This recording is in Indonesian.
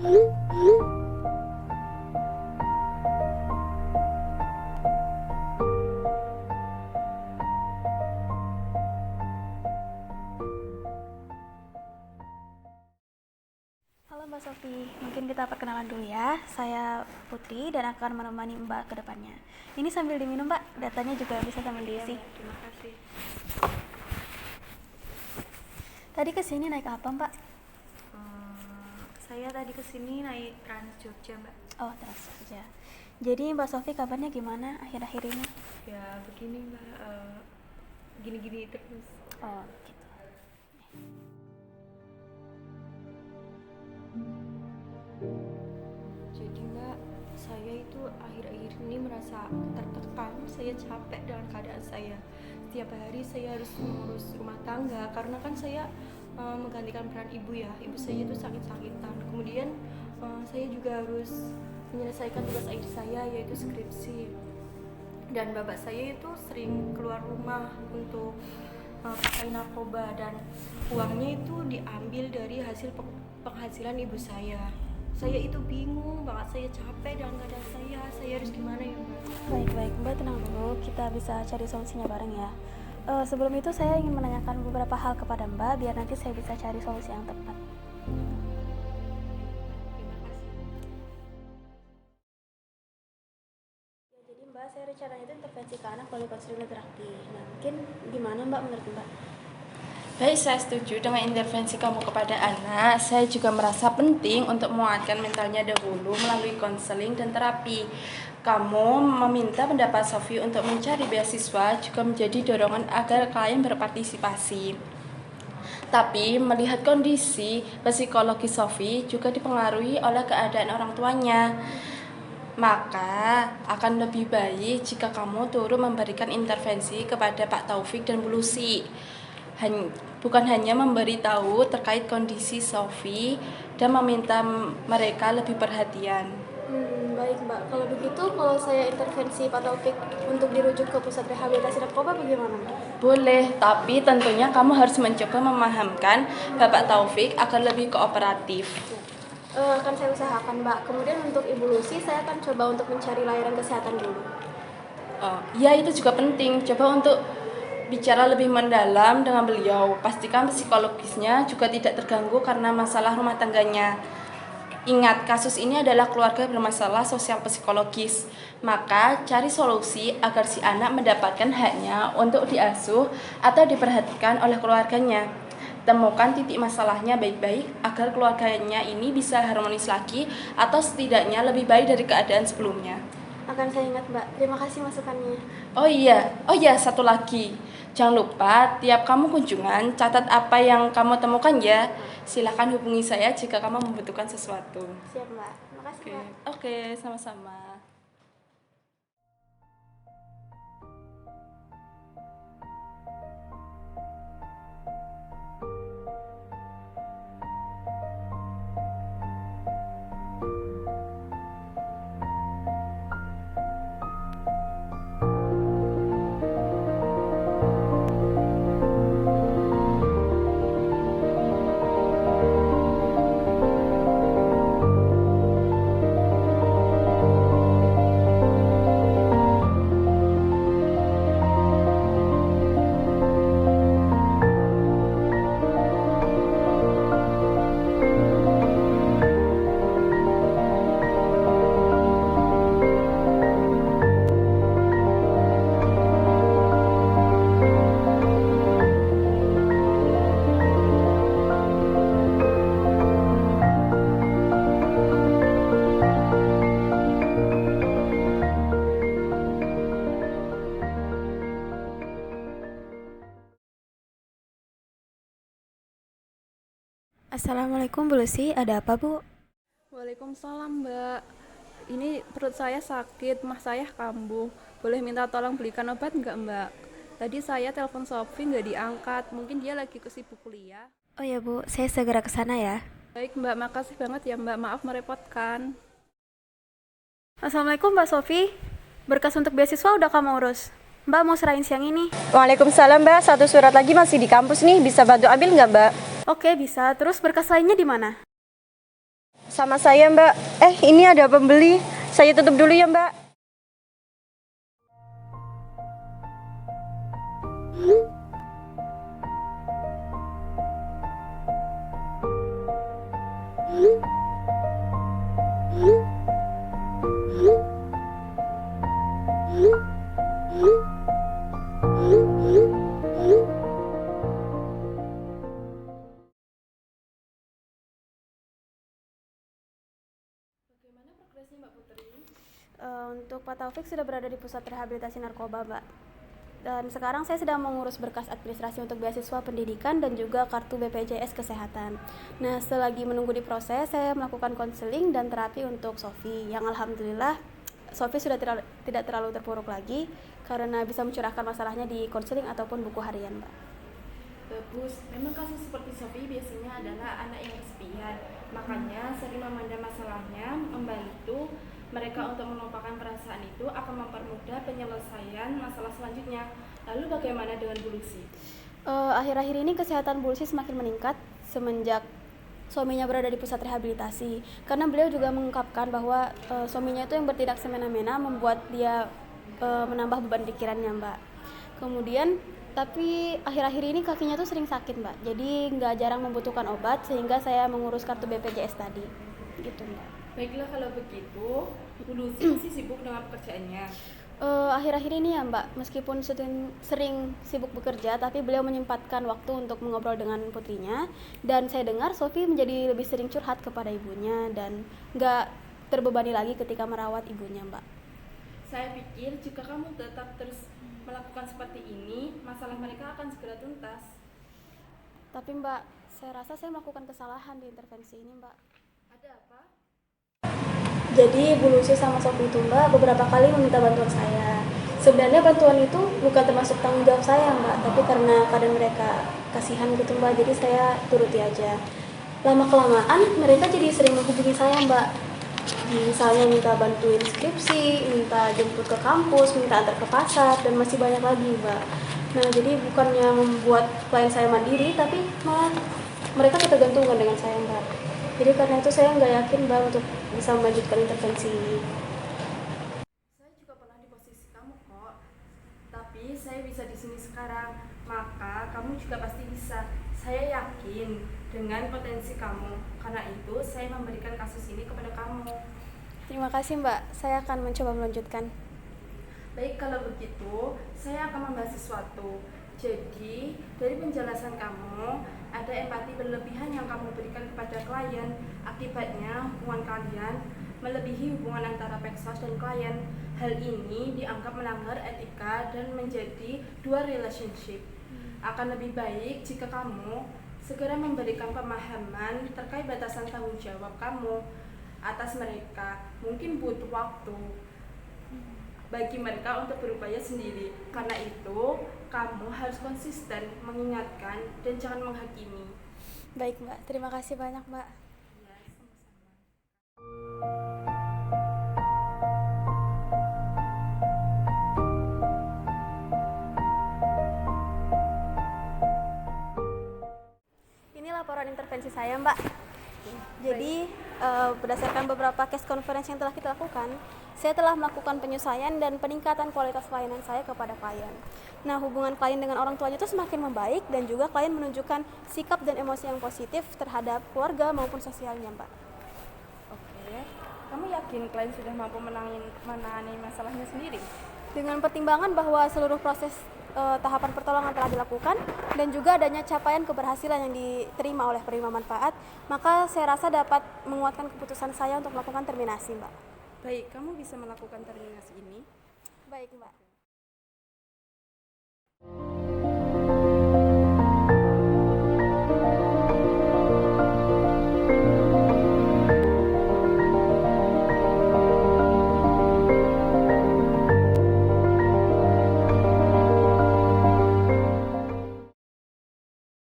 Halo Mbak Sofi, mungkin kita perkenalan dulu ya. Saya Putri dan akan menemani Mbak ke depannya. Ini sambil diminum Mbak, datanya juga bisa sambil diisi. Terima kasih. Tadi kesini naik apa Mbak? Saya tadi kesini naik Trans Jogja, Mbak. Oh, terus aja. Jadi Mbak Sofi kabarnya gimana akhir-akhir ini? Ya begini, Mbak. Gini-gini terus. Oh, gitu. Jadi, Mbak, saya itu akhir-akhir ini merasa tertekan. Saya capek dengan keadaan saya. Setiap hari saya harus mengurus rumah tangga karena kan saya menggantikan peran ibu ya. Ibu saya itu sakit-sakitan. Kemudian saya juga harus menyelesaikan tugas akhir saya yaitu skripsi. Dan bapak saya itu sering keluar rumah untuk pakai narkoba dan uangnya itu diambil dari hasil penghasilan ibu saya. Saya itu bingung banget, saya capek dengan keadaan saya harus gimana ya Mbak? Baik, Mbak tenang dulu, kita bisa cari solusinya bareng ya. Sebelum itu saya ingin menanyakan beberapa hal kepada Mbak, biar nanti saya bisa cari solusi yang tepat. Terima kasih. Ya, jadi Mbak, saya rencananya itu intervensi ke anak melalui konseling terapi. Nah, mungkin gimana Mbak menurut Mbak? Baik, saya setuju dengan intervensi kamu kepada anak. Saya juga merasa penting untuk menguatkan mentalnya dahulu melalui konseling dan terapi. Kamu meminta pendapat Sofi untuk mencari beasiswa juga menjadi dorongan agar klien berpartisipasi. Tapi melihat kondisi psikologi Sofi juga dipengaruhi oleh keadaan orang tuanya. Maka akan lebih baik jika kamu turut memberikan intervensi kepada Pak Taufik dan Bu Lucy. Bukan hanya memberitahu terkait kondisi Sofi dan meminta mereka lebih perhatian. Baik Mbak, kalau begitu kalau saya intervensi Pak Taufik untuk dirujuk ke pusat rehabilitasi narkoba bagaimana Mbak? Boleh, tapi tentunya kamu harus mencoba memahamkan Bapak Taufik agar lebih kooperatif. Akan saya usahakan Mbak. Kemudian untuk Ibu Lucy saya akan coba untuk mencari layanan kesehatan dulu. Ya, itu juga penting. Coba untuk bicara lebih mendalam dengan beliau. Pastikan psikologisnya juga tidak terganggu karena masalah rumah tangganya. Ingat, kasus ini adalah keluarga bermasalah sosial psikologis. Maka cari solusi agar si anak mendapatkan haknya untuk diasuh atau diperhatikan oleh keluarganya. Temukan titik masalahnya baik-baik agar keluarganya ini bisa harmonis lagi atau setidaknya lebih baik dari keadaan sebelumnya. Akan saya ingat Mbak. Terima kasih masukannya. Oh iya, satu lagi. Jangan lupa tiap kamu kunjungan catat apa yang kamu temukan ya. Silakan hubungi saya jika kamu membutuhkan sesuatu. Siap Mbak. Terima kasih Mbak. Oke, sama-sama. Assalamualaikum Bu Lucy, ada apa Bu? Waalaikumsalam Mbak. Ini perut saya sakit, mah saya kambuh. Boleh minta tolong belikan obat nggak Mbak? Tadi saya telepon Sofi nggak diangkat, mungkin dia lagi kesibuk kuliah. Oh ya Bu, saya segera ke sana ya. Baik Mbak, makasih banget ya Mbak, maaf merepotkan. Assalamualaikum Mbak Sofi. Berkas untuk beasiswa udah kamu urus. Mbak mau serahin siang ini. Waalaikumsalam Mbak, satu surat lagi masih di kampus nih, bisa bantu ambil nggak Mbak? Oke, bisa. Terus berkas lainnya di mana? Sama saya, Mbak. Ini ada pembeli. Saya tutup dulu ya, Mbak. Bagaimana progresnya Mbak Putri? Untuk Pak Taufik sudah berada di pusat rehabilitasi narkoba, Mbak. Dan sekarang saya sedang mengurus berkas administrasi untuk beasiswa pendidikan dan juga kartu BPJS Kesehatan. Nah, selagi menunggu di proses, saya melakukan konseling dan terapi untuk Sofi, yang alhamdulillah Sofi sudah tidak terlalu terpuruk lagi karena bisa mencurahkan masalahnya di konseling ataupun buku harian, Mbak. Bagus, memang kasus seperti Sofi biasanya adalah anak yang kesepian. Makanya sering memandang masalahnya, membantu mereka untuk melupakan perasaan itu akan mempermudah penyelesaian masalah selanjutnya. Lalu bagaimana dengan Bu Lucy? Akhir-akhir ini kesehatan Bu Lucy semakin meningkat semenjak suaminya berada di pusat rehabilitasi. Karena beliau juga mengungkapkan bahwa suaminya itu yang bertindak semena-mena membuat dia menambah beban pikirannya, Mbak. Kemudian tapi akhir-akhir ini kakinya tuh sering sakit, Mbak. Jadi nggak jarang membutuhkan obat sehingga saya mengurus kartu BPJS tadi. Gitu, Mbak. Baiklah kalau begitu, Bu Lucy masih sibuk dengan pekerjaannya. Akhir-akhir ini ya, Mbak, meskipun sering sibuk bekerja, tapi beliau menyempatkan waktu untuk mengobrol dengan putrinya. Dan saya dengar Sofi menjadi lebih sering curhat kepada ibunya dan nggak terbebani lagi ketika merawat ibunya, Mbak. Saya pikir jika kamu tetap terus melakukan seperti ini, masalah mereka akan segera tuntas. Tapi Mbak, saya rasa saya melakukan kesalahan di intervensi ini, Mbak. Ada apa? Jadi Bu Lucy sama Sofi itu, Mbak, beberapa kali meminta bantuan saya. Sebenarnya bantuan itu bukan termasuk tanggung jawab saya, Mbak, tapi karena keadaan mereka kasihan gitu, Mbak, jadi saya turuti aja. Lama-kelamaan mereka jadi sering menghubungi saya, Mbak. Misalnya minta bantuin skripsi, minta jemput ke kampus, minta antar ke pasar, dan masih banyak lagi, Mbak. Nah, jadi bukannya membuat klien saya mandiri, tapi malah mereka ketergantungan dengan saya, Mbak. Jadi karena itu saya nggak yakin, Mbak, untuk bisa melanjutkan intervensi ini. Saya juga pernah di posisi kamu kok. Tapi saya bisa di sini sekarang, maka kamu juga pasti bisa. Saya yakin dengan potensi kamu. Karena itu saya memberikan kasus ini kepada kamu. Terima kasih, Mbak. Saya akan mencoba melanjutkan. Baik, kalau begitu saya akan membahas sesuatu. Jadi, dari penjelasan kamu, ada empati berlebihan yang kamu berikan kepada klien. Akibatnya, hubungan kalian melebihi hubungan antara peksos dan klien. Hal ini dianggap melanggar etika dan menjadi dua relationship. Akan lebih baik jika kamu segera memberikan pemahaman terkait batasan tanggung jawab kamu atas mereka. Mungkin butuh waktu bagi mereka untuk berupaya sendiri. Karena itu, kamu harus konsisten mengingatkan dan jangan menghakimi. Baik, Mbak. Terima kasih banyak, Mbak. Ya, sama-sama. Ini laporan intervensi saya, Mbak. Jadi, berdasarkan beberapa case conference yang telah kita lakukan, saya telah melakukan penyesuaian dan peningkatan kualitas pelayanan saya kepada klien. Nah, hubungan klien dengan orang tuanya itu semakin membaik dan juga klien menunjukkan sikap dan emosi yang positif terhadap keluarga maupun sosialnya, Mbak. Oke, kamu yakin klien sudah mampu menangani masalahnya sendiri? Dengan pertimbangan bahwa seluruh proses tahapan pertolongan telah dilakukan dan juga adanya capaian keberhasilan yang diterima oleh penerima manfaat, maka saya rasa dapat menguatkan keputusan saya untuk melakukan terminasi, Mbak. Baik, kamu bisa melakukan terminasi ini. Baik, Mbak.